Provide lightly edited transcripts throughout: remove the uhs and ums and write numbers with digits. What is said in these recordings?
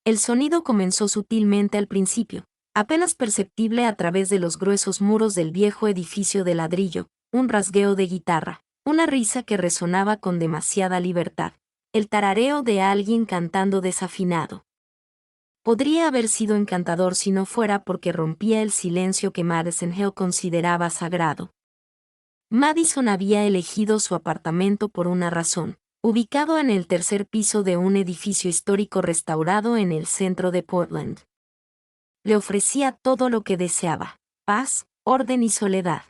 El sonido comenzó sutilmente al principio, apenas perceptible a través de los gruesos muros del viejo edificio de ladrillo, un rasgueo de guitarra, una risa que resonaba con demasiada libertad, el tarareo de alguien cantando desafinado. Podría haber sido encantador si no fuera porque rompía el silencio que Madison Hill consideraba sagrado. Madison había elegido su apartamento por una razón, ubicado en el tercer piso de un edificio histórico restaurado en el centro de Portland. Le ofrecía todo lo que deseaba: paz, orden y soledad.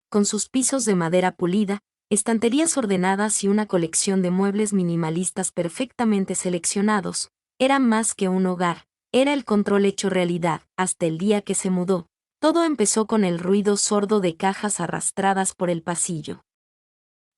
Con sus pisos de madera pulida, estanterías ordenadas y una colección de muebles minimalistas perfectamente seleccionados, era más que un hogar, era el control hecho realidad. Hasta el día que se mudó, todo empezó con el ruido sordo de cajas arrastradas por el pasillo.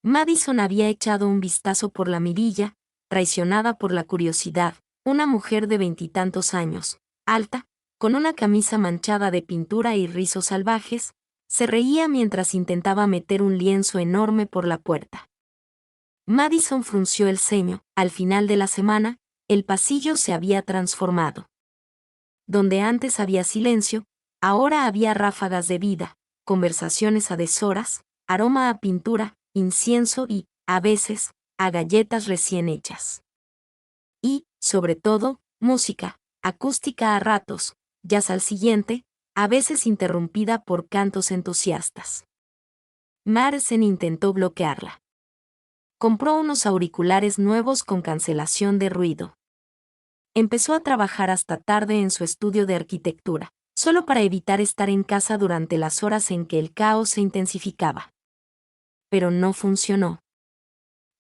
Madison había echado un vistazo por la mirilla, traicionada por la curiosidad, una mujer de 20 años, alta, con una camisa manchada de pintura y rizos salvajes, se reía mientras intentaba meter un lienzo enorme por la puerta. Madison frunció el ceño. Al final de la semana, el pasillo se había transformado. Donde antes había silencio, ahora había ráfagas de vida, conversaciones a deshoras, aroma a pintura, incienso y, a veces, a galletas recién hechas. Y, sobre todo, música, acústica a ratos, jazz al siguiente, a veces interrumpida por cantos entusiastas. Madison intentó bloquearla. Compró unos auriculares nuevos con cancelación de ruido. Empezó a trabajar hasta tarde en su estudio de arquitectura, solo para evitar estar en casa durante las horas en que el caos se intensificaba. Pero no funcionó.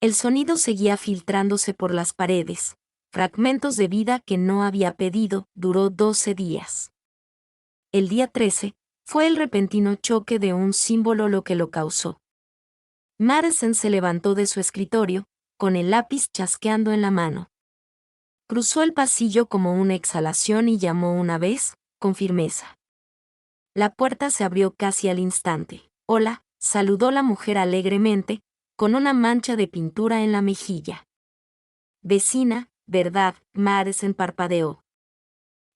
El sonido seguía filtrándose por las paredes, fragmentos de vida que no había pedido. Duró 12 días. El día 13, fue el repentino choque de un símbolo lo que lo causó. Madison se levantó de su escritorio, con el lápiz chasqueando en la mano. Cruzó el pasillo como una exhalación y llamó una vez, con firmeza. La puerta se abrió casi al instante. «Hola», saludó la mujer alegremente, con una mancha de pintura en la mejilla. «Vecina, ¿verdad?», Madison parpadeó.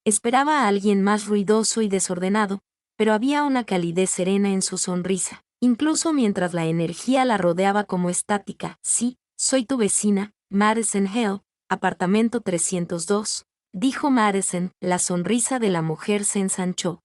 Esperaba a alguien más ruidoso y desordenado, pero había una calidez serena en su sonrisa, incluso mientras la energía la rodeaba como estática. «Sí, soy tu vecina, Madison Hill, apartamento 302», dijo Madison. La sonrisa de la mujer se ensanchó.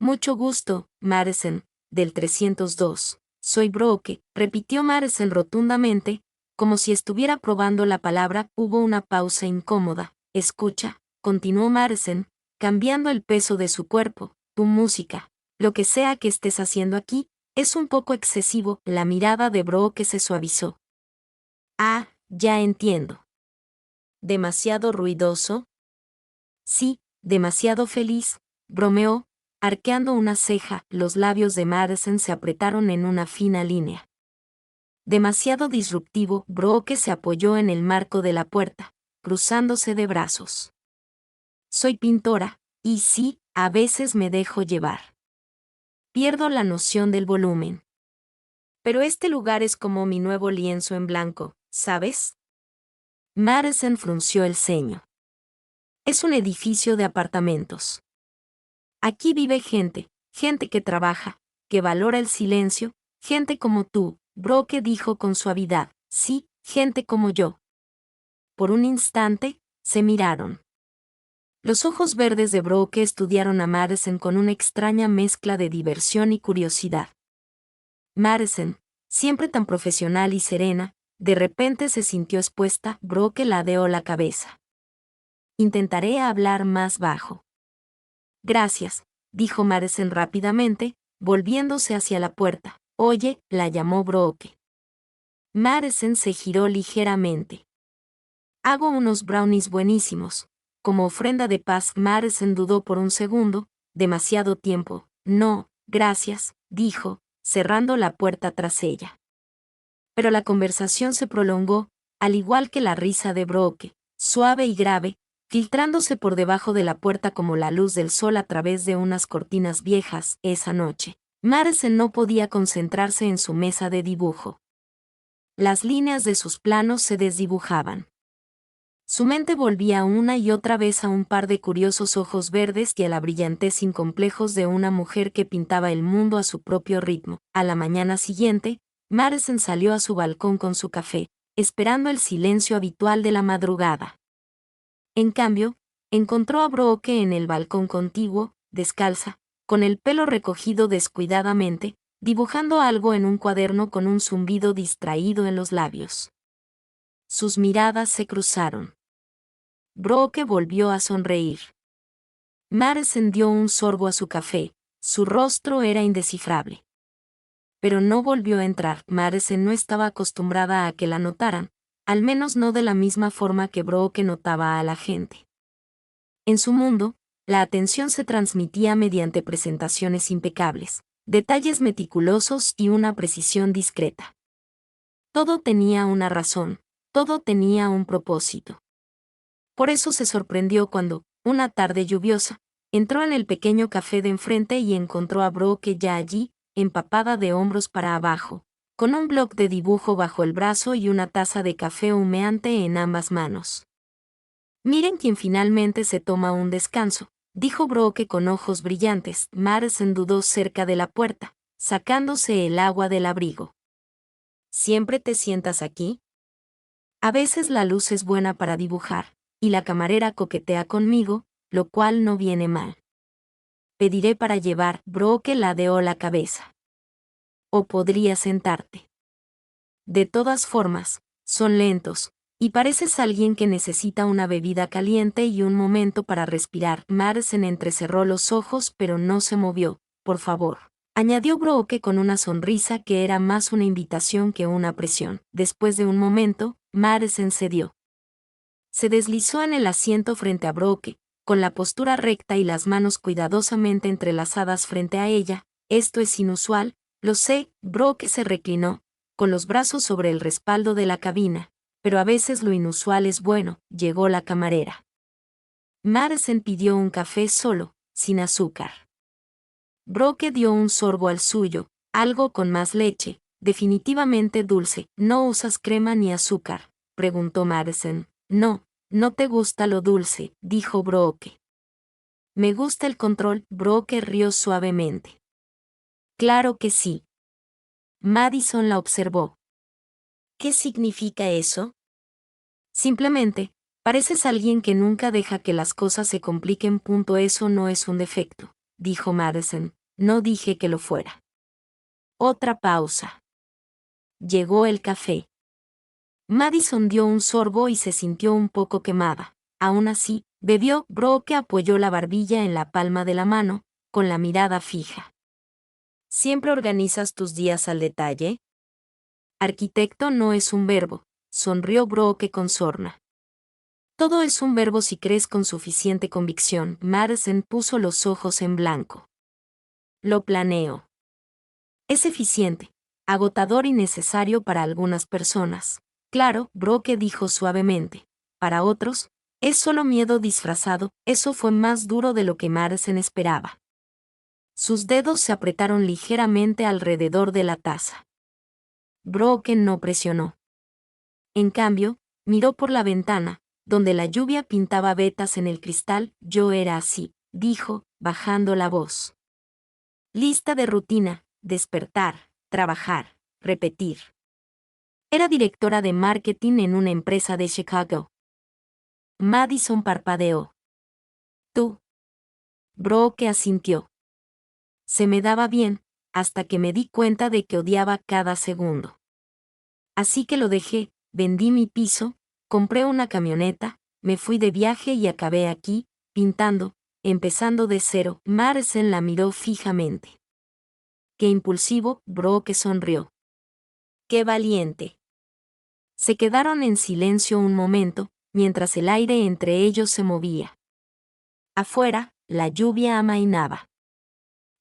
«Mucho gusto, Madison, del 302. Soy Brooke», repitió Madison rotundamente, como si estuviera probando la palabra. Hubo una pausa incómoda. «Escucha», continuó Madison, cambiando el peso de su cuerpo, «tu música, lo que sea que estés haciendo aquí, es un poco excesivo». La mirada de Brooke se suavizó. «Ah, ya entiendo. ¿Demasiado ruidoso?» «Sí, demasiado feliz», bromeó, arqueando una ceja. Los labios de Madison se apretaron en una fina línea. «Demasiado disruptivo». Brooke se apoyó en el marco de la puerta, cruzándose de brazos. «Soy pintora, y sí, a veces me dejo llevar. Pierdo la noción del volumen. Pero este lugar es como mi nuevo lienzo en blanco, ¿sabes?» Madison frunció el ceño. «Es un edificio de apartamentos. Aquí vive gente que trabaja, que valora el silencio, gente como tú», Brooke dijo con suavidad. «Sí, gente como yo». Por un instante, se miraron. Los ojos verdes de Brooke estudiaron a Madison con una extraña mezcla de diversión y curiosidad. Madison, siempre tan profesional y serena, de repente se sintió expuesta. Brooke ladeó la cabeza. «Intentaré hablar más bajo». «Gracias», dijo Madison rápidamente, volviéndose hacia la puerta. «Oye», la llamó Brooke. Madison se giró ligeramente. «Hago unos brownies buenísimos, como ofrenda de paz». Madison dudó por un segundo. «Demasiado tiempo». «No, gracias», dijo, cerrando la puerta tras ella. Pero la conversación se prolongó, al igual que la risa de Brooke, suave y grave, filtrándose por debajo de la puerta como la luz del sol a través de unas cortinas viejas. Esa noche, Madison no podía concentrarse en su mesa de dibujo. Las líneas de sus planos se desdibujaban. Su mente volvía una y otra vez a un par de curiosos ojos verdes y a la brillantez sin complejos de una mujer que pintaba el mundo a su propio ritmo. A la mañana siguiente, Madison salió a su balcón con su café, esperando el silencio habitual de la madrugada. En cambio, encontró a Brooke en el balcón contiguo, descalza, con el pelo recogido descuidadamente, dibujando algo en un cuaderno con un zumbido distraído en los labios. Sus miradas se cruzaron. Brooke volvió a sonreír. Madison dio un sorbo a su café, su rostro era indescifrable. Pero no volvió a entrar. Madison no estaba acostumbrada a que la notaran, al menos no de la misma forma que Brooke notaba a la gente. En su mundo, la atención se transmitía mediante presentaciones impecables, detalles meticulosos y una precisión discreta. Todo tenía una razón, todo tenía un propósito. Por eso se sorprendió cuando, una tarde lluviosa, entró en el pequeño café de enfrente y encontró a Brooke ya allí, empapada de hombros para abajo, con un bloc de dibujo bajo el brazo y una taza de café humeante en ambas manos. Miren quién finalmente se toma un descanso, dijo Brooke con ojos brillantes. Madison dudó cerca de la puerta, sacándose el agua del abrigo. ¿Siempre te sientas aquí? A veces la luz es buena para dibujar, y la camarera coquetea conmigo, lo cual no viene mal. Pediré para llevar. Brooke ladeó la cabeza. O podrías sentarte. De todas formas, son lentos, y pareces alguien que necesita una bebida caliente y un momento para respirar. Madison entrecerró los ojos pero no se movió. Por favor, añadió Brooke con una sonrisa que era más una invitación que una presión. Después de un momento, Madison cedió. Se deslizó en el asiento frente a Brooke, con la postura recta y las manos cuidadosamente entrelazadas frente a ella. Esto es inusual, lo sé. Brooke se reclinó, con los brazos sobre el respaldo de la cabina, pero a veces lo inusual es bueno. Llegó la camarera. Madison pidió un café solo, sin azúcar. Brooke dio un sorbo al suyo, algo con más leche, definitivamente dulce. ¿No usas crema ni azúcar?, preguntó Madison. No, no te gusta lo dulce, dijo Brooke. Me gusta el control. Brooke rió suavemente. Claro que sí. Madison la observó. ¿Qué significa eso? Simplemente, pareces alguien que nunca deja que las cosas se compliquen. Eso no es un defecto, dijo Madison. No dije que lo fuera. Otra pausa. Llegó el café. Madison dio un sorbo y se sintió un poco quemada. Aún así, bebió. Brooke apoyó la barbilla en la palma de la mano, con la mirada fija. ¿Siempre organizas tus días al detalle? Arquitecto no es un verbo, sonrió Brooke con sorna. Todo es un verbo si crees con suficiente convicción. Madison puso los ojos en blanco. Lo planeo. Es eficiente, agotador y necesario para algunas personas. Claro, Brooke dijo suavemente. Para otros, es solo miedo disfrazado. Eso fue más duro de lo que Madison esperaba. Sus dedos se apretaron ligeramente alrededor de la taza. Brooke no presionó. En cambio, miró por la ventana, donde la lluvia pintaba vetas en el cristal. Yo era así, dijo, bajando la voz. Lista de rutina, despertar, trabajar, repetir. Era directora de marketing en una empresa de Chicago. Madison parpadeó. ¿Tú? Brooke asintió. Se me daba bien, hasta que me di cuenta de que odiaba cada segundo. Así que lo dejé, vendí mi piso, compré una camioneta, me fui de viaje y acabé aquí, pintando, empezando de cero. Madison la miró fijamente. Qué impulsivo. Brooke sonrió. Qué valiente. Se quedaron en silencio un momento, mientras el aire entre ellos se movía. Afuera, la lluvia amainaba.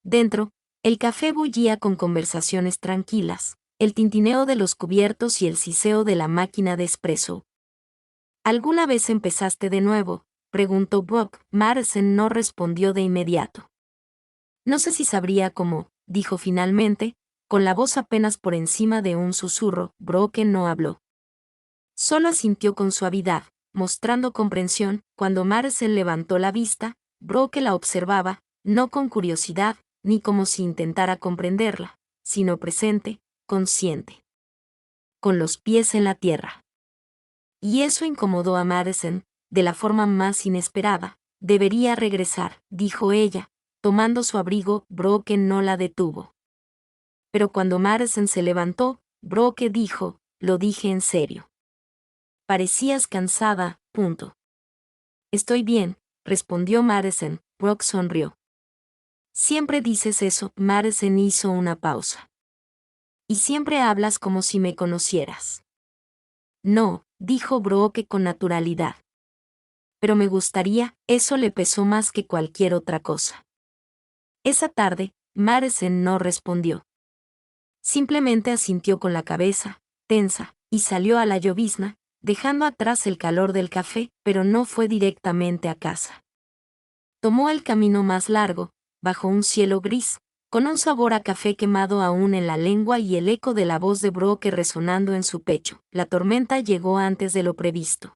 Dentro, el café bullía con conversaciones tranquilas, el tintineo de los cubiertos y el siseo de la máquina de espresso. ¿Alguna vez empezaste de nuevo?, preguntó Brooke. Madison no respondió de inmediato. No sé si sabría cómo, dijo finalmente, con la voz apenas por encima de un susurro. Brooke no habló. Solo asintió con suavidad, mostrando comprensión. Cuando Madison levantó la vista, Brooke la observaba, no con curiosidad, ni como si intentara comprenderla, sino presente, consciente, con los pies en la tierra. Y eso incomodó a Madison, de la forma más inesperada. Debería regresar, dijo ella, tomando su abrigo. Brooke no la detuvo. Pero cuando Madison se levantó, Brooke dijo, lo dije en serio. Parecías cansada, punto. Estoy bien, respondió Madison. Brooke sonrió. Siempre dices eso. Madison hizo una pausa. Y siempre hablas como si me conocieras. No, dijo Brooke con naturalidad. Pero me gustaría, eso le pesó más que cualquier otra cosa. Esa tarde, Madison no respondió. Simplemente asintió con la cabeza, tensa, y salió a la llovizna, dejando atrás el calor del café, pero no fue directamente a casa. Tomó el camino más largo, bajo un cielo gris, con un sabor a café quemado aún en la lengua y el eco de la voz de Brooke resonando en su pecho. La tormenta llegó antes de lo previsto.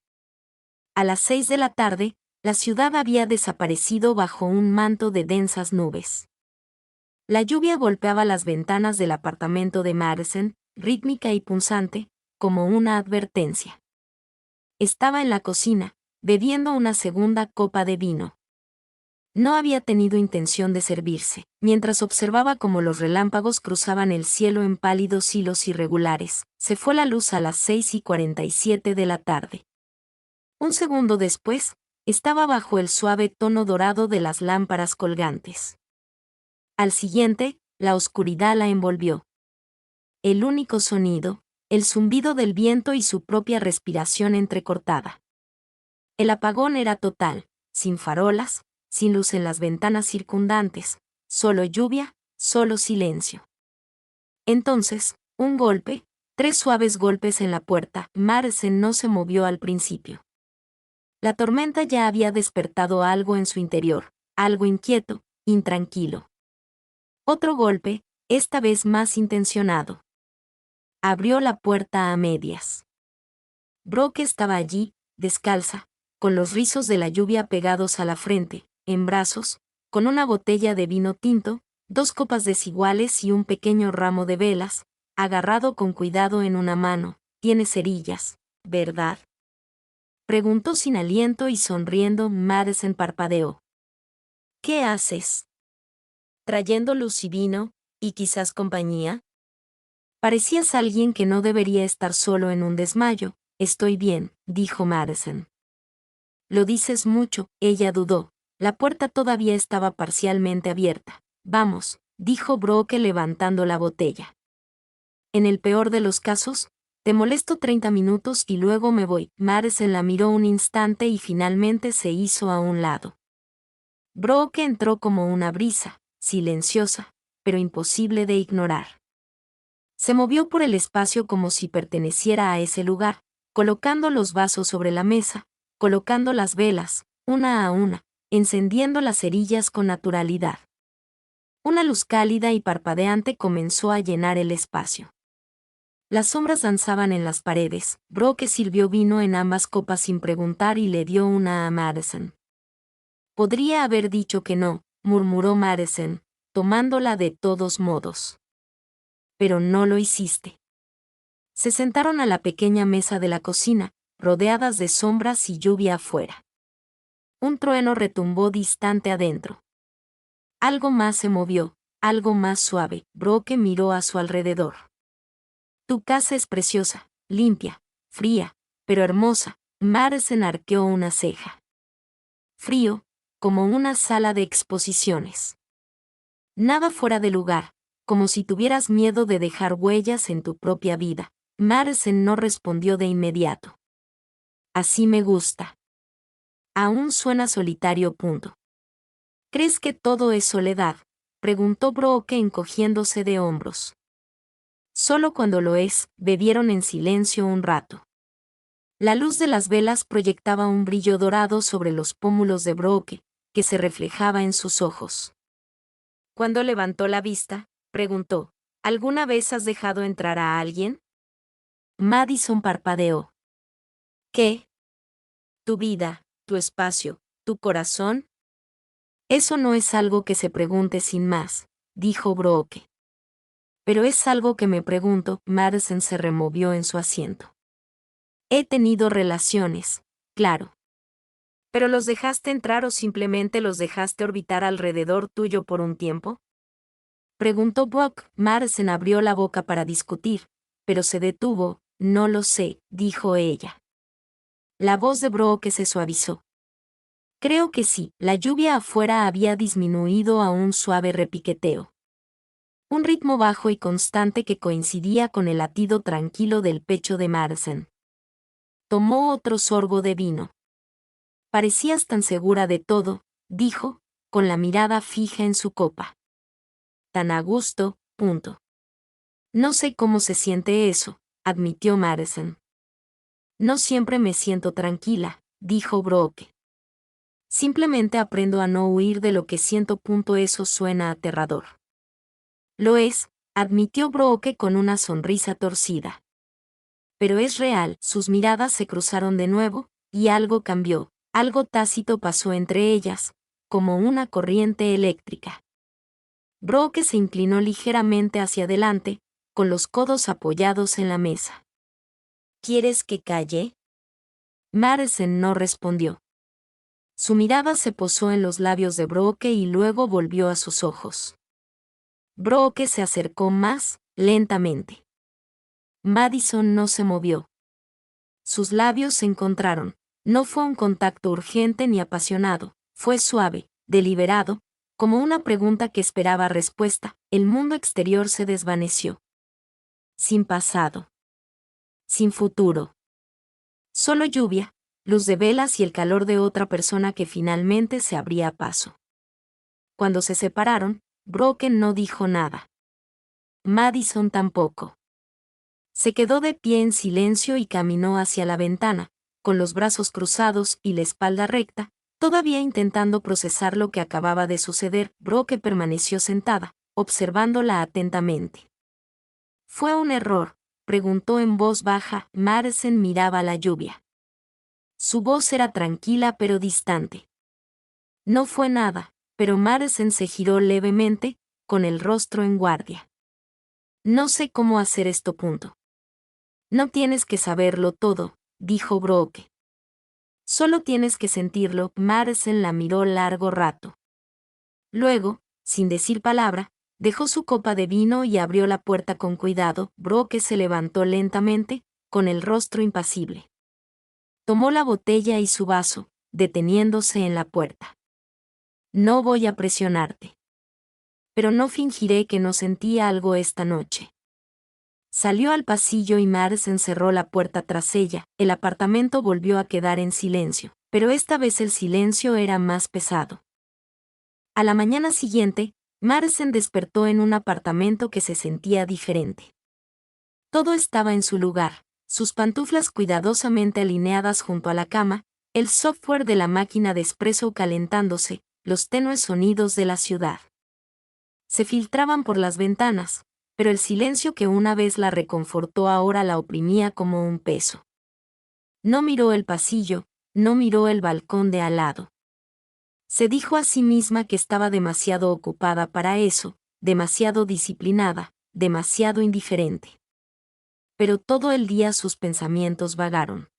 A las 6 de la tarde, la ciudad había desaparecido bajo un manto de densas nubes. La lluvia golpeaba las ventanas del apartamento de Madison, rítmica y punzante, como una advertencia. Estaba en la cocina, bebiendo una segunda copa de vino. No había tenido intención de servirse, mientras observaba cómo los relámpagos cruzaban el cielo en pálidos hilos irregulares. Se fue la luz a las 6:47 de la tarde. Un segundo después, estaba bajo el suave tono dorado de las lámparas colgantes. Al siguiente, la oscuridad la envolvió. El único sonido, el zumbido del viento y su propia respiración entrecortada. El apagón era total, sin farolas, sin luz en las ventanas circundantes, solo lluvia, solo silencio. Entonces, un golpe, 3 suaves golpes en la puerta. Madison no se movió al principio. La tormenta ya había despertado algo en su interior, algo inquieto, intranquilo. Otro golpe, esta vez más intencionado. Abrió la puerta a medias. Brooke estaba allí, descalza, con los rizos de la lluvia pegados a la frente, en brazos, con una botella de vino tinto, 2 copas desiguales y un pequeño ramo de velas, agarrado con cuidado en una mano. «Tiene cerillas, ¿verdad?», preguntó sin aliento y sonriendo. Madison parpadeó. «¿Qué haces? ¿Trayendo luz y vino, y quizás compañía?» «Parecías alguien que no debería estar solo en un desmayo». «Estoy bien», dijo Madison. «Lo dices mucho», ella dudó. La puerta todavía estaba parcialmente abierta. «Vamos», dijo Brooke levantando la botella. «En el peor de los casos, te molesto 30 minutos y luego me voy». Madison la miró un instante y finalmente se hizo a un lado. Brooke entró como una brisa, silenciosa, pero imposible de ignorar. Se movió por el espacio como si perteneciera a ese lugar, colocando los vasos sobre la mesa, colocando las velas, una a una, encendiendo las cerillas con naturalidad. Una luz cálida y parpadeante comenzó a llenar el espacio. Las sombras danzaban en las paredes. Brooke sirvió vino en ambas copas sin preguntar y le dio una a Madison. «Podría haber dicho que no», murmuró Madison, tomándola de todos modos. «Pero no lo hiciste». Se sentaron a la pequeña mesa de la cocina, rodeadas de sombras y lluvia afuera. Un trueno retumbó distante adentro. Algo más se movió, algo más suave. Brooke miró a su alrededor. «Tu casa es preciosa, limpia, fría, pero hermosa». Madison arqueó una ceja. «Frío, como una sala de exposiciones. Nada fuera de lugar, como si tuvieras miedo de dejar huellas en tu propia vida». Madison no respondió de inmediato. «Así me gusta». «Aún suena solitario». «¿Crees que todo es soledad?», preguntó Brooke encogiéndose de hombros. «Solo cuando lo es». Bebieron en silencio un rato. La luz de las velas proyectaba un brillo dorado sobre los pómulos de Brooke, que se reflejaba en sus ojos. Cuando levantó la vista, preguntó: «¿Alguna vez has dejado entrar a alguien?». Madison parpadeó. «¿Qué?». Tu vida, tu espacio, tu corazón. Eso no es algo que se pregunte sin más, dijo Brooke. Pero es algo que me pregunto. Madison se removió en su asiento. He tenido relaciones, claro. ¿Pero los dejaste entrar o simplemente los dejaste orbitar alrededor tuyo por un tiempo? Preguntó Brooke. Madison abrió la boca para discutir, pero se detuvo. No lo sé, dijo ella. La voz de Brooke se suavizó. Creo que sí. La lluvia afuera había disminuido a un suave repiqueteo. Un ritmo bajo y constante que coincidía con el latido tranquilo del pecho de Madison. Tomó otro sorbo de vino. Parecías tan segura de todo, dijo, con la mirada fija en su copa. Tan a gusto, punto. No sé cómo se siente eso, admitió Madison. No siempre me siento tranquila, dijo Brooke. Simplemente aprendo a no huir de lo que siento. Eso suena aterrador. Lo es, admitió Brooke con una sonrisa torcida. Pero es real. Sus miradas se cruzaron de nuevo, y algo cambió, algo tácito pasó entre ellas, como una corriente eléctrica. Brooke se inclinó ligeramente hacia adelante, con los codos apoyados en la mesa. ¿Quieres que calle? Madison no respondió. Su mirada se posó en los labios de Brooke y luego volvió a sus ojos. Brooke se acercó más, lentamente. Madison no se movió. Sus labios se encontraron. No fue un contacto urgente ni apasionado, fue suave, deliberado, como una pregunta que esperaba respuesta. El mundo exterior se desvaneció. Sin pasado. Sin futuro. Solo lluvia, luz de velas y el calor de otra persona que finalmente se abría paso. Cuando se separaron, Brooke no dijo nada. Madison tampoco. Se quedó de pie en silencio y caminó hacia la ventana, con los brazos cruzados y la espalda recta, todavía intentando procesar lo que acababa de suceder. Brooke permaneció sentada, observándola atentamente. ¿Fue un error?, preguntó en voz baja. Madison miraba la lluvia. Su voz era tranquila pero distante. No fue nada, pero Madison se giró levemente, con el rostro en guardia. No sé cómo hacer esto. No tienes que saberlo todo, dijo Brooke. Solo tienes que sentirlo. Madison la miró largo rato. Luego, sin decir palabra, dejó su copa de vino y abrió la puerta con cuidado. Brooke se levantó lentamente, con el rostro impasible. Tomó la botella y su vaso, deteniéndose en la puerta. No voy a presionarte. Pero no fingiré que no sentía algo esta noche. Salió al pasillo y Madison cerró la puerta tras ella. El apartamento volvió a quedar en silencio, pero esta vez el silencio era más pesado. A la mañana siguiente, Madison despertó en un apartamento que se sentía diferente. Todo estaba en su lugar, sus pantuflas cuidadosamente alineadas junto a la cama, el software de la máquina de espresso calentándose, los tenues sonidos de la ciudad. Se filtraban por las ventanas, pero el silencio que una vez la reconfortó ahora la oprimía como un peso. No miró el pasillo, no miró el balcón de al lado. Se dijo a sí misma que estaba demasiado ocupada para eso, demasiado disciplinada, demasiado indiferente. Pero todo el día sus pensamientos vagaron.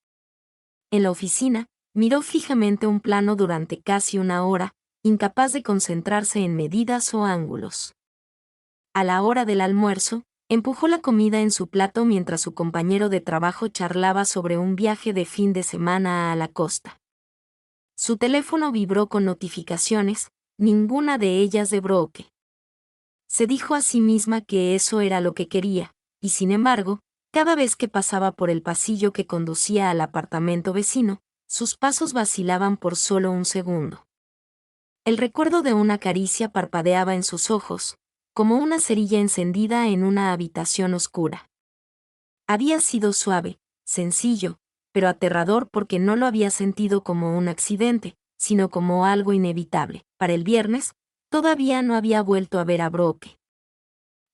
En la oficina, miró fijamente un plano durante casi una hora, incapaz de concentrarse en medidas o ángulos. A la hora del almuerzo, empujó la comida en su plato mientras su compañero de trabajo charlaba sobre un viaje de fin de semana a la costa. Su teléfono vibró con notificaciones, ninguna de ellas de Brooke. Se dijo a sí misma que eso era lo que quería, y sin embargo, cada vez que pasaba por el pasillo que conducía al apartamento vecino, sus pasos vacilaban por solo un segundo. El recuerdo de una caricia parpadeaba en sus ojos, como una cerilla encendida en una habitación oscura. Había sido suave, sencillo, pero aterrador porque no lo había sentido como un accidente, sino como algo inevitable. Para el viernes, todavía no había vuelto a ver a Brooke.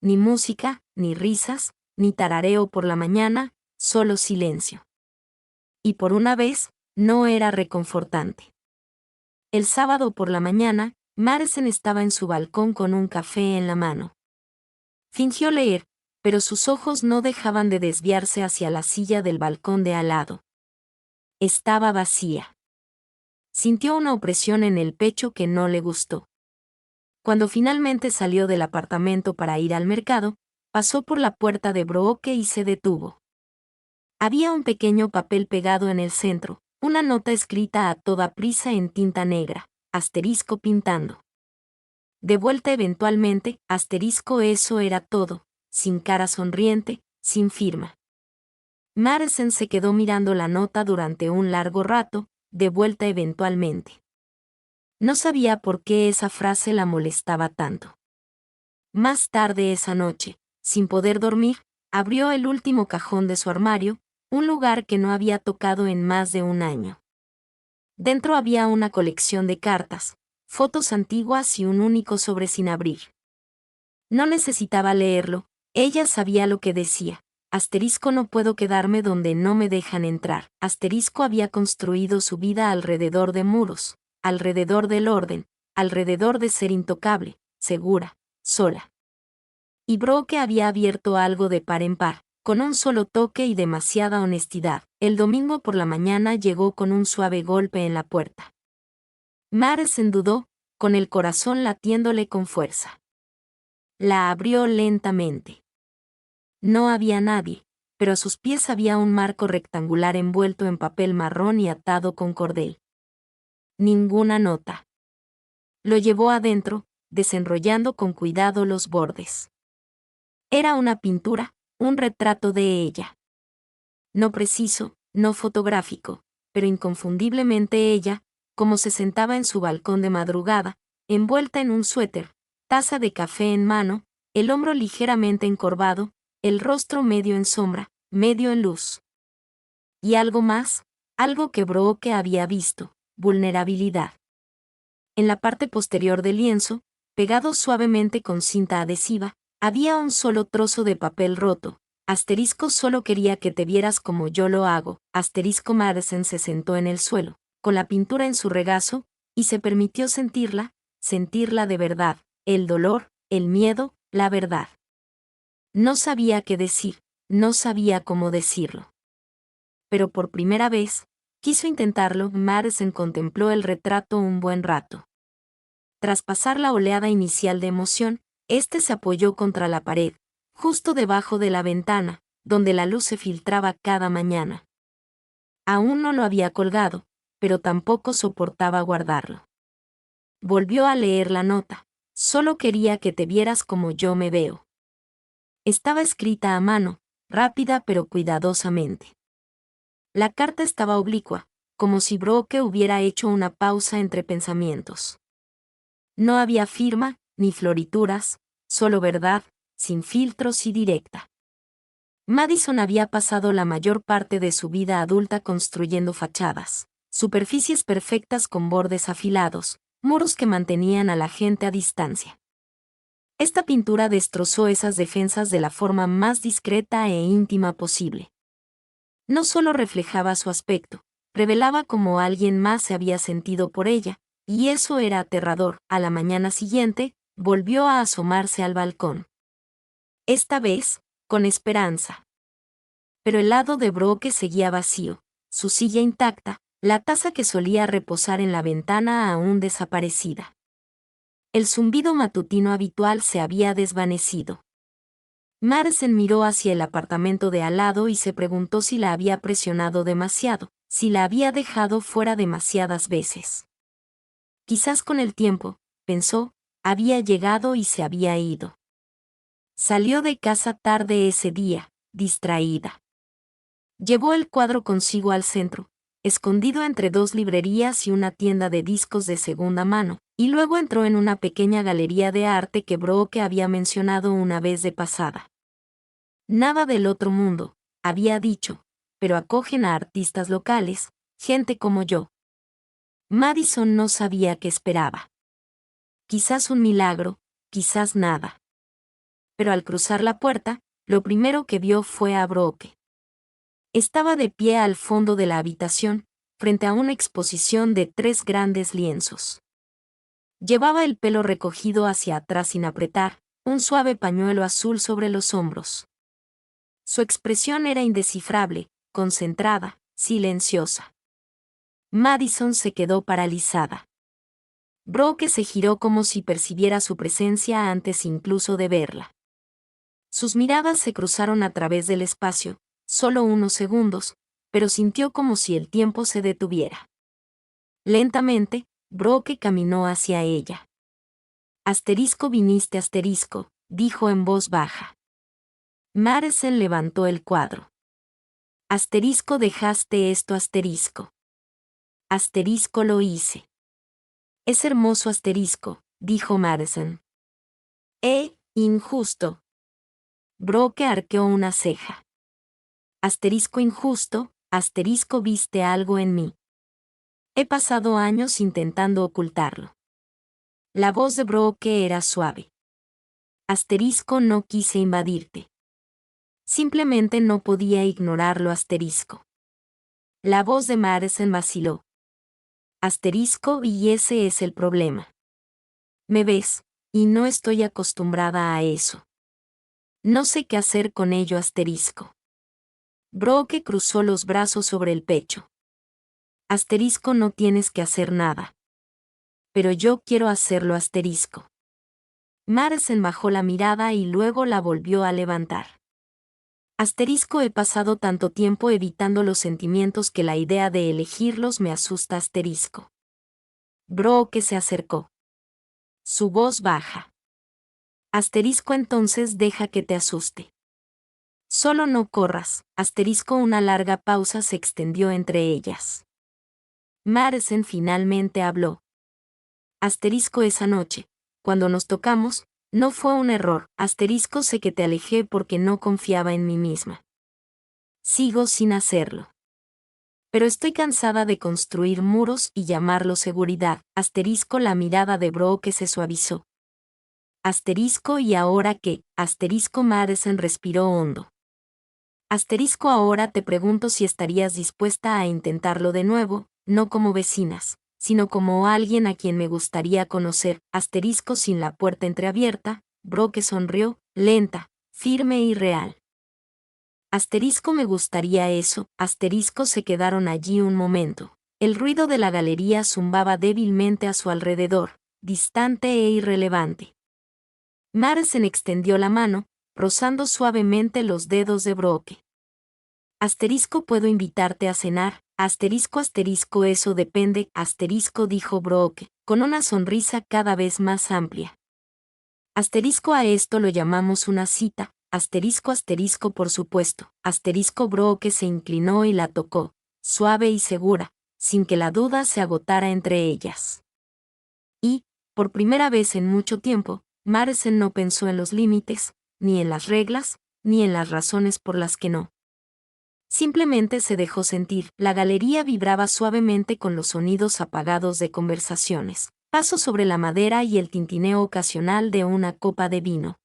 Ni música, ni risas, ni tarareo por la mañana, solo silencio. Y por una vez, No era reconfortante. El sábado por la mañana, Madison estaba en su balcón con un café en la mano. Fingió leer, pero sus ojos no dejaban de desviarse hacia la silla del balcón de al lado. Estaba vacía. Sintió una opresión en el pecho que no le gustó. Cuando finalmente salió del apartamento para ir al mercado, pasó por la puerta de Brooke y se detuvo. Había un pequeño papel pegado en el centro, una nota escrita a toda prisa en tinta negra, asterisco pintando. De vuelta eventualmente, asterisco, eso era todo, sin cara sonriente, sin firma. Madison se quedó mirando la nota durante un largo rato, de vuelta eventualmente. No sabía por qué esa frase la molestaba tanto. Más tarde esa noche, sin poder dormir, abrió el último cajón de su armario, un lugar que no había tocado en más de un año. Dentro había una colección de cartas, fotos antiguas y un único sobre sin abrir. No necesitaba leerlo, ella sabía lo que decía. Asterisco, no puedo quedarme donde no me dejan entrar. Asterisco había construido su vida alrededor de muros, alrededor del orden, alrededor de ser intocable, segura, sola. Y Brooke había abierto algo de par en par, con un solo toque y demasiada honestidad. El domingo por la mañana llegó con un suave golpe en la puerta. Madison dudó, con el corazón latiéndole con fuerza. La abrió lentamente. No había nadie, pero a sus pies había un marco rectangular envuelto en papel marrón y atado con cordel. Ninguna nota. Lo llevó adentro, desenrollando con cuidado los bordes. Era una pintura, un retrato de ella. No preciso, no fotográfico, pero inconfundiblemente ella, como se sentaba en su balcón de madrugada, envuelta en un suéter, taza de café en mano, el hombro ligeramente encorvado, el rostro medio en sombra, medio en luz. Y algo más, algo que Brooke había visto: vulnerabilidad. En la parte posterior del lienzo, pegado suavemente con cinta adhesiva, había un solo trozo de papel roto. Asterisco, solo quería que te vieras como yo lo hago. Asterisco. Madison se sentó en el suelo, con la pintura en su regazo, y se permitió sentirla de verdad, el dolor, el miedo, la verdad. No sabía qué decir, no sabía cómo decirlo. Pero por primera vez, quiso intentarlo. Madison contempló el retrato un buen rato. Tras pasar la oleada inicial de emoción, se apoyó contra la pared, justo debajo de la ventana, donde la luz se filtraba cada mañana. Aún no lo había colgado, pero tampoco soportaba guardarlo. Volvió a leer la nota. Solo quería que te vieras como yo me veo. Estaba escrita a mano, rápida pero cuidadosamente. La carta estaba oblicua, como si Brooke hubiera hecho una pausa entre pensamientos. No había firma, ni florituras, solo verdad, sin filtros y directa. Madison había pasado la mayor parte de su vida adulta construyendo fachadas, superficies perfectas con bordes afilados, muros que mantenían a la gente a distancia. Esta pintura destrozó esas defensas de la forma más discreta e íntima posible. No solo reflejaba su aspecto, revelaba cómo alguien más se había sentido por ella, y eso era aterrador. A la mañana siguiente, volvió a asomarse al balcón. Esta vez, con esperanza. Pero el lado de Brooke seguía vacío, su silla intacta, la taza que solía reposar en la ventana aún desaparecida. El zumbido matutino habitual se había desvanecido. Madison miró hacia el apartamento de al lado y se preguntó si la había presionado demasiado, si la había dejado fuera demasiadas veces. Quizás con el tiempo, pensó, había llegado y se había ido. Salió de casa tarde ese día, distraída. Llevó el cuadro consigo al centro, escondido entre dos librerías y una tienda de discos de segunda mano, y luego entró en una pequeña galería de arte que Brooke había mencionado una vez de pasada. Nada del otro mundo, había dicho, pero acogen a artistas locales, gente como yo. Madison no sabía qué esperaba. Quizás un milagro, quizás nada. Pero al cruzar la puerta, lo primero que vio fue a Brooke. Estaba de pie al fondo de la habitación, frente a una exposición de 3 grandes lienzos. Llevaba el pelo recogido hacia atrás sin apretar, un suave pañuelo azul sobre los hombros. Su expresión era indescifrable, concentrada, silenciosa. Madison se quedó paralizada. Brooke se giró como si percibiera su presencia antes incluso de verla. Sus miradas se cruzaron a través del espacio, solo unos segundos, pero sintió como si el tiempo se detuviera. Lentamente, Brooke caminó hacia ella. Viniste, dijo en voz baja. Madison levantó el cuadro. Dejaste esto, lo hice. Es hermoso, dijo Madison. Injusto. Brooke arqueó una ceja. Injusto, viste algo en mí. He pasado años intentando ocultarlo. La voz de Brooke era suave. No quise invadirte. Simplemente no podía ignorarlo, La voz de Madison vaciló. Y ese es el problema. Me ves, y no estoy acostumbrada a eso. No sé qué hacer con ello, Brooke cruzó los brazos sobre el pecho. No tienes que hacer nada. Pero yo quiero hacerlo, Madison bajó la mirada y luego la volvió a levantar. He pasado tanto tiempo evitando los sentimientos que la idea de elegirlos me asusta, Brooke se acercó. Su voz baja. Entonces deja que te asuste. Solo no corras, una larga pausa se extendió entre ellas. Madison finalmente habló. Esa noche, cuando nos tocamos, no fue un error, sé que te alejé porque no confiaba en mí misma. Sigo sin hacerlo. Pero estoy cansada de construir muros y llamarlo seguridad, la mirada de Brooke se suavizó. ¿Y ahora qué? Madison respiró hondo. Ahora te pregunto si estarías dispuesta a intentarlo de nuevo, no como vecinas, sino como alguien a quien me gustaría conocer, sin la puerta entreabierta. Brooke sonrió, lenta, firme y real. Me gustaría eso, se quedaron allí un momento. El ruido de la galería zumbaba débilmente a su alrededor, distante e irrelevante. Madison extendió la mano, rozando suavemente los dedos de Brooke. ¿Puedo invitarte a cenar? Eso depende, dijo Brooke, con una sonrisa cada vez más amplia. A esto lo llamamos una cita, por supuesto. Brooke se inclinó y la tocó, suave y segura, sin que la duda se agotara entre ellas. Y, por primera vez en mucho tiempo, Madison no pensó en los límites, ni en las reglas, ni en las razones por las que no. Simplemente se dejó sentir. La galería vibraba suavemente con los sonidos apagados de conversaciones, pasos sobre la madera y el tintineo ocasional de una copa de vino.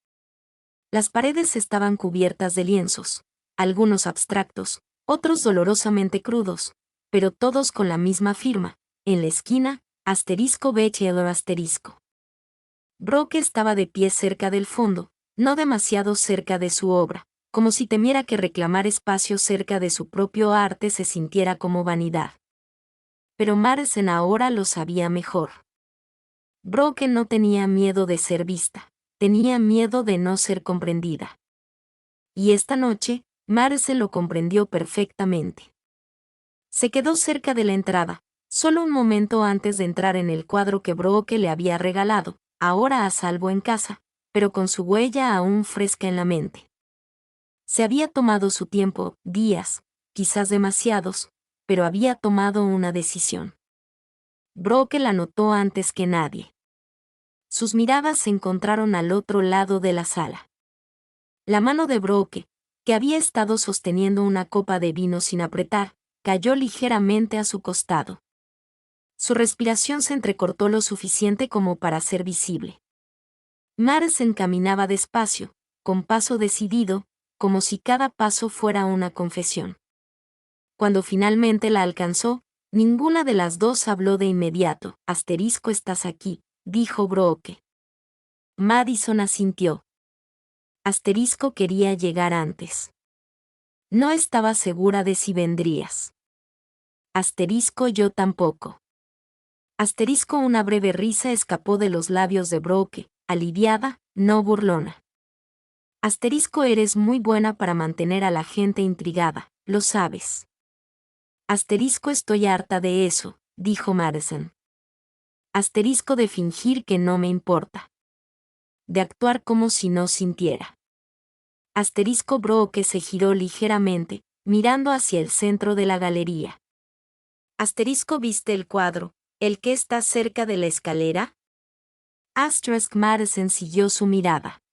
Las paredes estaban cubiertas de lienzos, algunos abstractos, otros dolorosamente crudos, pero todos con la misma firma, en la esquina, *bchelor*. Brooke estaba de pie cerca del fondo, no demasiado cerca de su obra, como si temiera que reclamar espacio cerca de su propio arte se sintiera como vanidad. Pero Madison ahora lo sabía mejor. Brooke no tenía miedo de ser vista, tenía miedo de no ser comprendida. Y esta noche, Madison lo comprendió perfectamente. Se quedó cerca de la entrada, solo un momento antes de entrar en el cuadro que Brooke le había regalado, ahora a salvo en casa, pero con su huella aún fresca en la mente. Se había tomado su tiempo, días, quizás demasiados, pero había tomado una decisión. Brooke la notó antes que nadie. Sus miradas se encontraron al otro lado de la sala. La mano de Brooke, que había estado sosteniendo una copa de vino sin apretar, cayó ligeramente a su costado. Su respiración se entrecortó lo suficiente como para ser visible. Madison caminaba despacio, con paso decidido, como si cada paso fuera una confesión. Cuando finalmente la alcanzó, Ninguna de las dos habló de inmediato. Asterisco, estás aquí, dijo Brooke. Madison asintió. Asterisco quería llegar antes. No estaba segura de si vendrías. Asterisco, yo tampoco. Asterisco, una breve risa escapó de los labios de Brooke, aliviada, no burlona. Asterisco, eres muy buena para mantener a la gente intrigada, lo sabes. Asterisco, estoy harta de eso, dijo Madison. Asterisco, de fingir que no me importa. De actuar como si no sintiera. Asterisco, Brooke se giró ligeramente, mirando hacia el centro de la galería. Asterisco, ¿viste el cuadro, el que está cerca de la escalera? Asterisk, Madison siguió su mirada.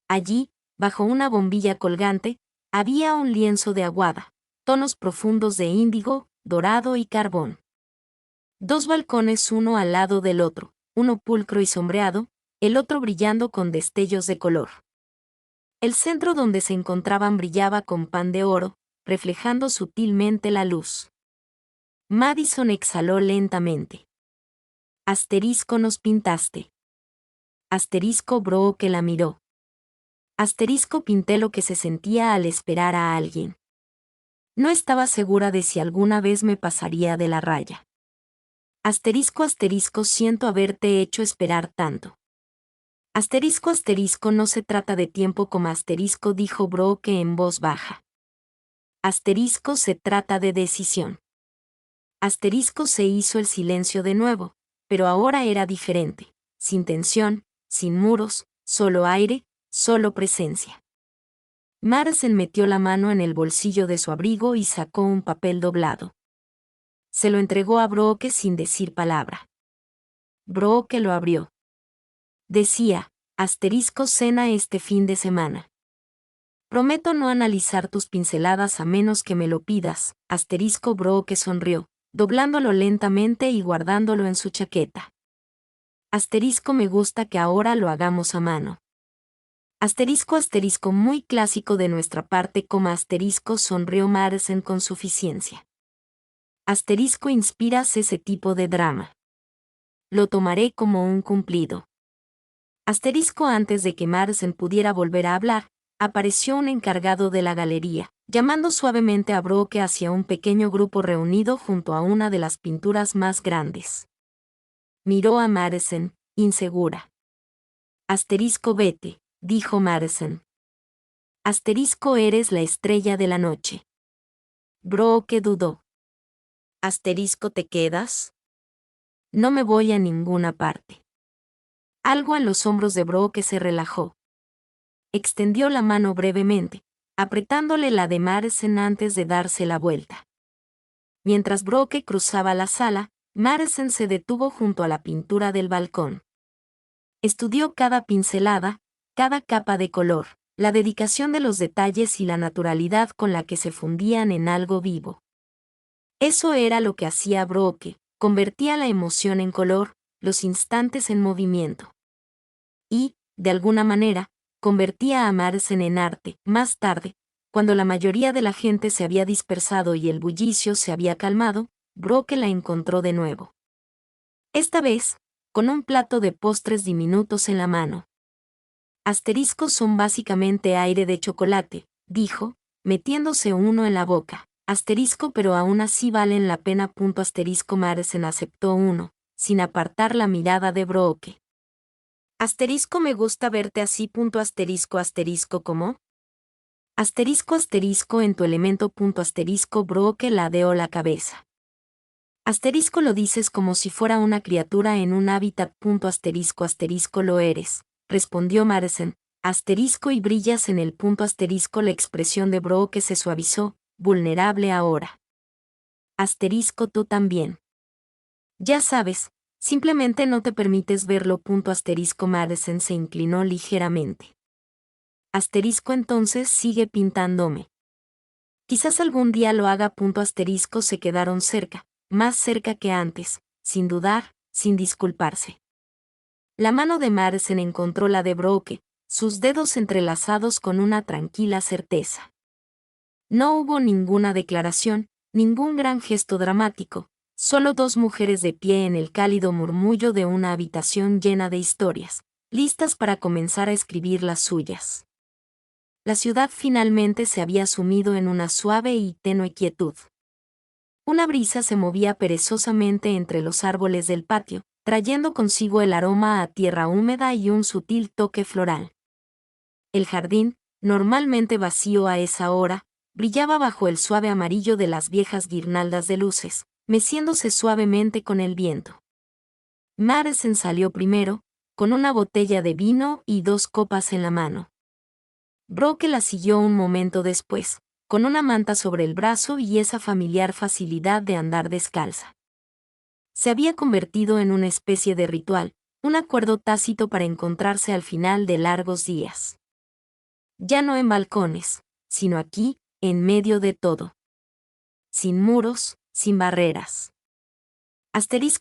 Allí, bajo una bombilla colgante, había un lienzo de aguada, tonos profundos de índigo, dorado y carbón. Dos balcones uno al lado del otro, uno pulcro y sombreado, el otro brillando con destellos de color. El centro donde se encontraban brillaba con pan de oro, reflejando sutilmente la luz. Madison exhaló lentamente. Asterisco, nos pintaste. Asterisco, Brooke la miró. Asterisco, pinté lo que se sentía al esperar a alguien. No estaba segura de si alguna vez me pasaría de la raya. Asterisco, siento haberte hecho esperar tanto. Asterisco, no se trata de tiempo como asterisco, dijo Brooke en voz baja. Asterisco, se trata de decisión. Asterisco, se hizo el silencio de nuevo, pero ahora era diferente, sin tensión, sin muros, solo aire, solo presencia. Madison metió la mano en el bolsillo de su abrigo y sacó un papel doblado. Se lo entregó a Brooke sin decir palabra. Brooke lo abrió. Decía, asterisco, cena este fin de semana. Prometo no analizar tus pinceladas a menos que me lo pidas. Asterisco, Brooke sonrió, doblándolo lentamente y guardándolo en su chaqueta. Asterisco, me gusta que ahora lo hagamos a mano. Asterisco, muy clásico de nuestra parte, asterisco, sonrió Madison con suficiencia. Asterisco, inspiras ese tipo de drama. Lo tomaré como un cumplido. Asterisco, antes de que Madison pudiera volver a hablar, apareció un encargado de la galería, llamando suavemente a Brooke hacia un pequeño grupo reunido junto a una de las pinturas más grandes. Miró a Madison, insegura. Asterisco, vete, dijo Madison. Asterisco, eres la estrella de la noche. Brooke dudó. Asterisco, ¿te quedas? No me voy a ninguna parte. Algo en los hombros de Brooke se relajó. Extendió la mano brevemente, apretándole la de Madison antes de darse la vuelta. Mientras Brooke cruzaba la sala, Madison se detuvo junto a la pintura del balcón. Estudió cada pincelada, cada capa de color, la dedicación de los detalles y la naturalidad con la que se fundían en algo vivo. Eso era lo que hacía Brooke, convertía la emoción en color, los instantes en movimiento. Y, de alguna manera, convertía a Madison en arte. Más tarde, cuando la mayoría de la gente se había dispersado y el bullicio se había calmado, Brooke la encontró de nuevo. Esta vez, con un plato de postres diminutos en la mano. Asteriscos son básicamente aire de chocolate, dijo, metiéndose uno en la boca. Asterisco, pero aún así valen la pena. Asterisco, Madison aceptó uno, sin apartar la mirada de Brooke. Asterisco, me gusta verte así. Asterisco, ¿cómo? Asterisco, en tu elemento. Asterisco, Brooke ladeó la cabeza. Asterisco, lo dices como si fuera una criatura en un hábitat. Asterisco, lo eres, respondió Madison. Asterisco, y brillas en el asterisco. La expresión de Brooke se suavizó, vulnerable ahora. Asterisco, tú también. Ya sabes, simplemente no te permites verlo. Asterisco, Madison se inclinó ligeramente. Asterisco, entonces sigue pintándome. Quizás algún día lo haga. Asterisco, se quedaron cerca, más cerca que antes, sin dudar, sin disculparse. La mano de Madison encontró la de Brooke, sus dedos entrelazados con una tranquila certeza. No hubo ninguna declaración, ningún gran gesto dramático, Solo dos mujeres de pie en el cálido murmullo de una habitación llena de historias, listas para comenzar a escribir las suyas. La ciudad finalmente se había sumido en una suave y tenue quietud. Una brisa se movía perezosamente entre los árboles del patio, trayendo consigo el aroma a tierra húmeda y un sutil toque floral. El jardín, normalmente vacío a esa hora, brillaba bajo el suave amarillo de las viejas guirnaldas de luces, meciéndose suavemente con el viento. Madison salió primero, con una botella de vino y 2 copas en la mano. Brooke la siguió un momento después, con una manta sobre el brazo y esa familiar facilidad de andar descalza. Se había convertido en una especie de ritual, un acuerdo tácito para encontrarse al final de largos días. Ya no en balcones, sino aquí, en medio de todo. Sin muros, sin barreras.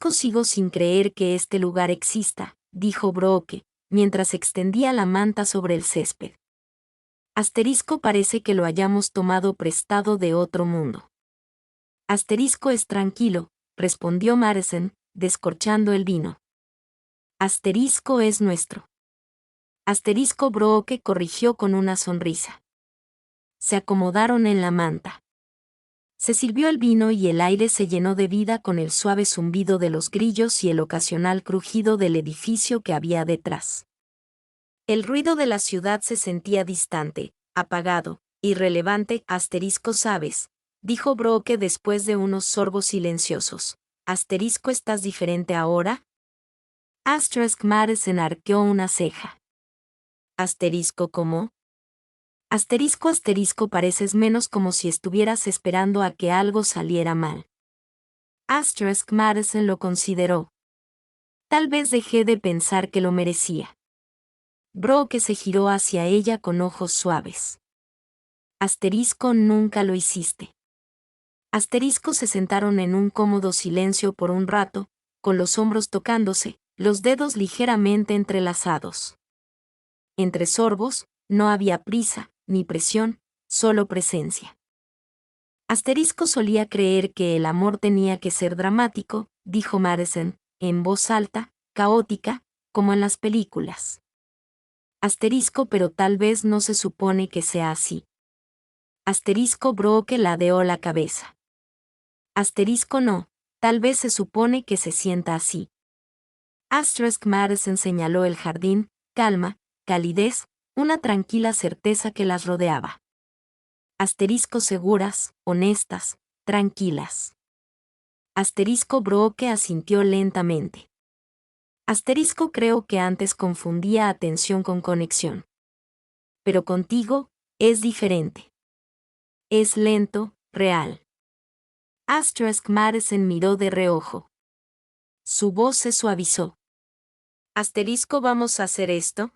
Sigo sin creer que este lugar exista, dijo Brooke, mientras extendía la manta sobre el césped. Parece que lo hayamos tomado prestado de otro mundo. Es tranquilo, respondió Madison, descorchando el vino. Es nuestro. Brooke corrigió con una sonrisa. Se acomodaron en la manta. Se sirvió el vino y el aire se llenó de vida con el suave zumbido de los grillos y el ocasional crujido del edificio que había detrás. El ruido de la ciudad se sentía distante, apagado, irrelevante. ¿Sabes? Dijo Brooke después de unos sorbos silenciosos. ¿Estás diferente ahora? Madison arqueó una ceja. ¿Cómo? Pareces menos como si estuvieras esperando a que algo saliera mal. Madison lo consideró. Tal vez dejé de pensar que lo merecía. Brooke se giró hacia ella con ojos suaves. Nunca lo hiciste. Se sentaron en un cómodo silencio por un rato, con los hombros tocándose, los dedos ligeramente entrelazados. Entre sorbos, no había prisa, ni presión, solo presencia. Solía creer que el amor tenía que ser dramático, dijo Madison, en voz alta, caótica, como en las películas. Pero tal vez no se supone que sea así. Brooke ladeó la cabeza. No, tal vez se supone que se sienta así. Madison señaló el jardín, calma, calidez, una tranquila certeza que las rodeaba. Seguras, honestas, tranquilas. Brooke asintió lentamente. Creo que antes confundía atención con conexión. Pero contigo, es diferente. Es lento, real. Madison miró de reojo. Su voz se suavizó. ¿Vamos a hacer esto?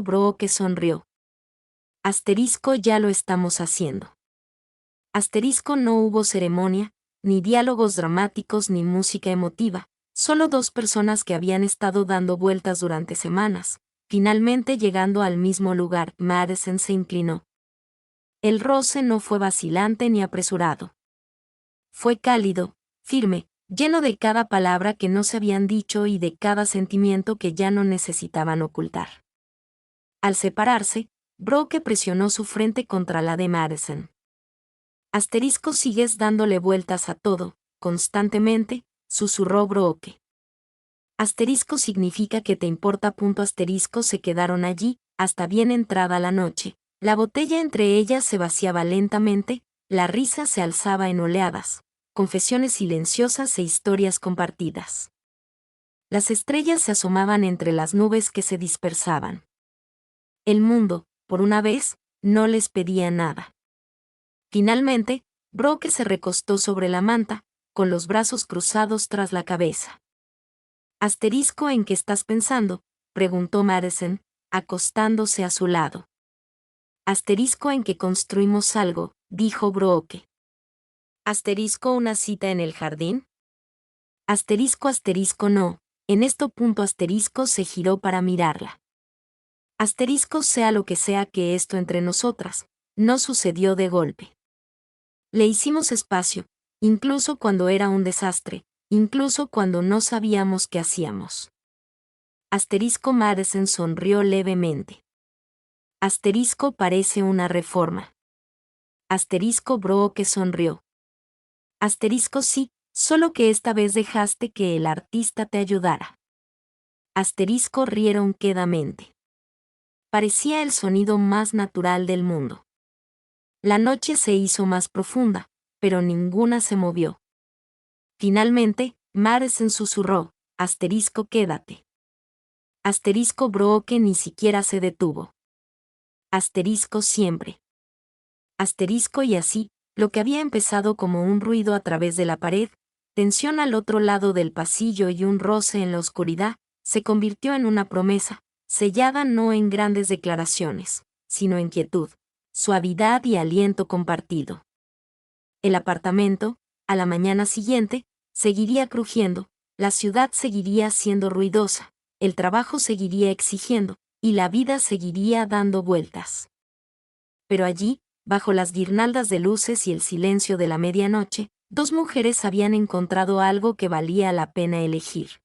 Brooke sonrió. Ya lo estamos haciendo. No hubo ceremonia, ni diálogos dramáticos ni música emotiva, solo 2 personas que habían estado dando vueltas durante semanas, finalmente llegando al mismo lugar. Madison se inclinó. El roce no fue vacilante ni apresurado. Fue cálido, firme, lleno de cada palabra que no se habían dicho y de cada sentimiento que ya no necesitaban ocultar. Al separarse, Brooke presionó su frente contra la de Madison. Sigues dándole vueltas a todo, constantemente, susurró Brooke. Significa que te importa. Se quedaron allí, hasta bien entrada la noche. La botella entre ellas se vaciaba lentamente, la risa se alzaba en oleadas, confesiones silenciosas e historias compartidas. Las estrellas se asomaban entre las nubes que se dispersaban. El mundo, por una vez, no les pedía nada. Finalmente, Brooke se recostó sobre la manta, con los brazos cruzados tras la cabeza. ¿En qué estás pensando?, preguntó Madison, acostándose a su lado. En que construimos algo, dijo Brooke. ¿Una cita en el jardín? No, en esto. Se giró para mirarla. Sea lo que sea que esto entre nosotras, no sucedió de golpe. Le hicimos espacio, incluso cuando era un desastre, incluso cuando no sabíamos qué hacíamos. Asterisco Madsen sonrió levemente. Asterisco parece una reforma. Asterisco Brooke sonrió. Asterisco sí, solo que esta vez dejaste que el artista te ayudara. Asterisco rieron quedamente. Parecía el sonido más natural del mundo. La noche se hizo más profunda, pero ninguna se movió. Finalmente, Madsen susurró, asterisco quédate. Asterisco Brooke ni siquiera se detuvo. Asterisco siempre. Asterisco y así, lo que había empezado como un ruido a través de la pared, tensión al otro lado del pasillo y un roce en la oscuridad, se convirtió en una promesa, sellada no en grandes declaraciones, sino en quietud, suavidad y aliento compartido. El apartamento, a la mañana siguiente, seguiría crujiendo, la ciudad seguiría siendo ruidosa, el trabajo seguiría exigiendo, y la vida seguiría dando vueltas. Pero allí, bajo las guirnaldas de luces y el silencio de la medianoche, dos mujeres habían encontrado algo que valía la pena elegir.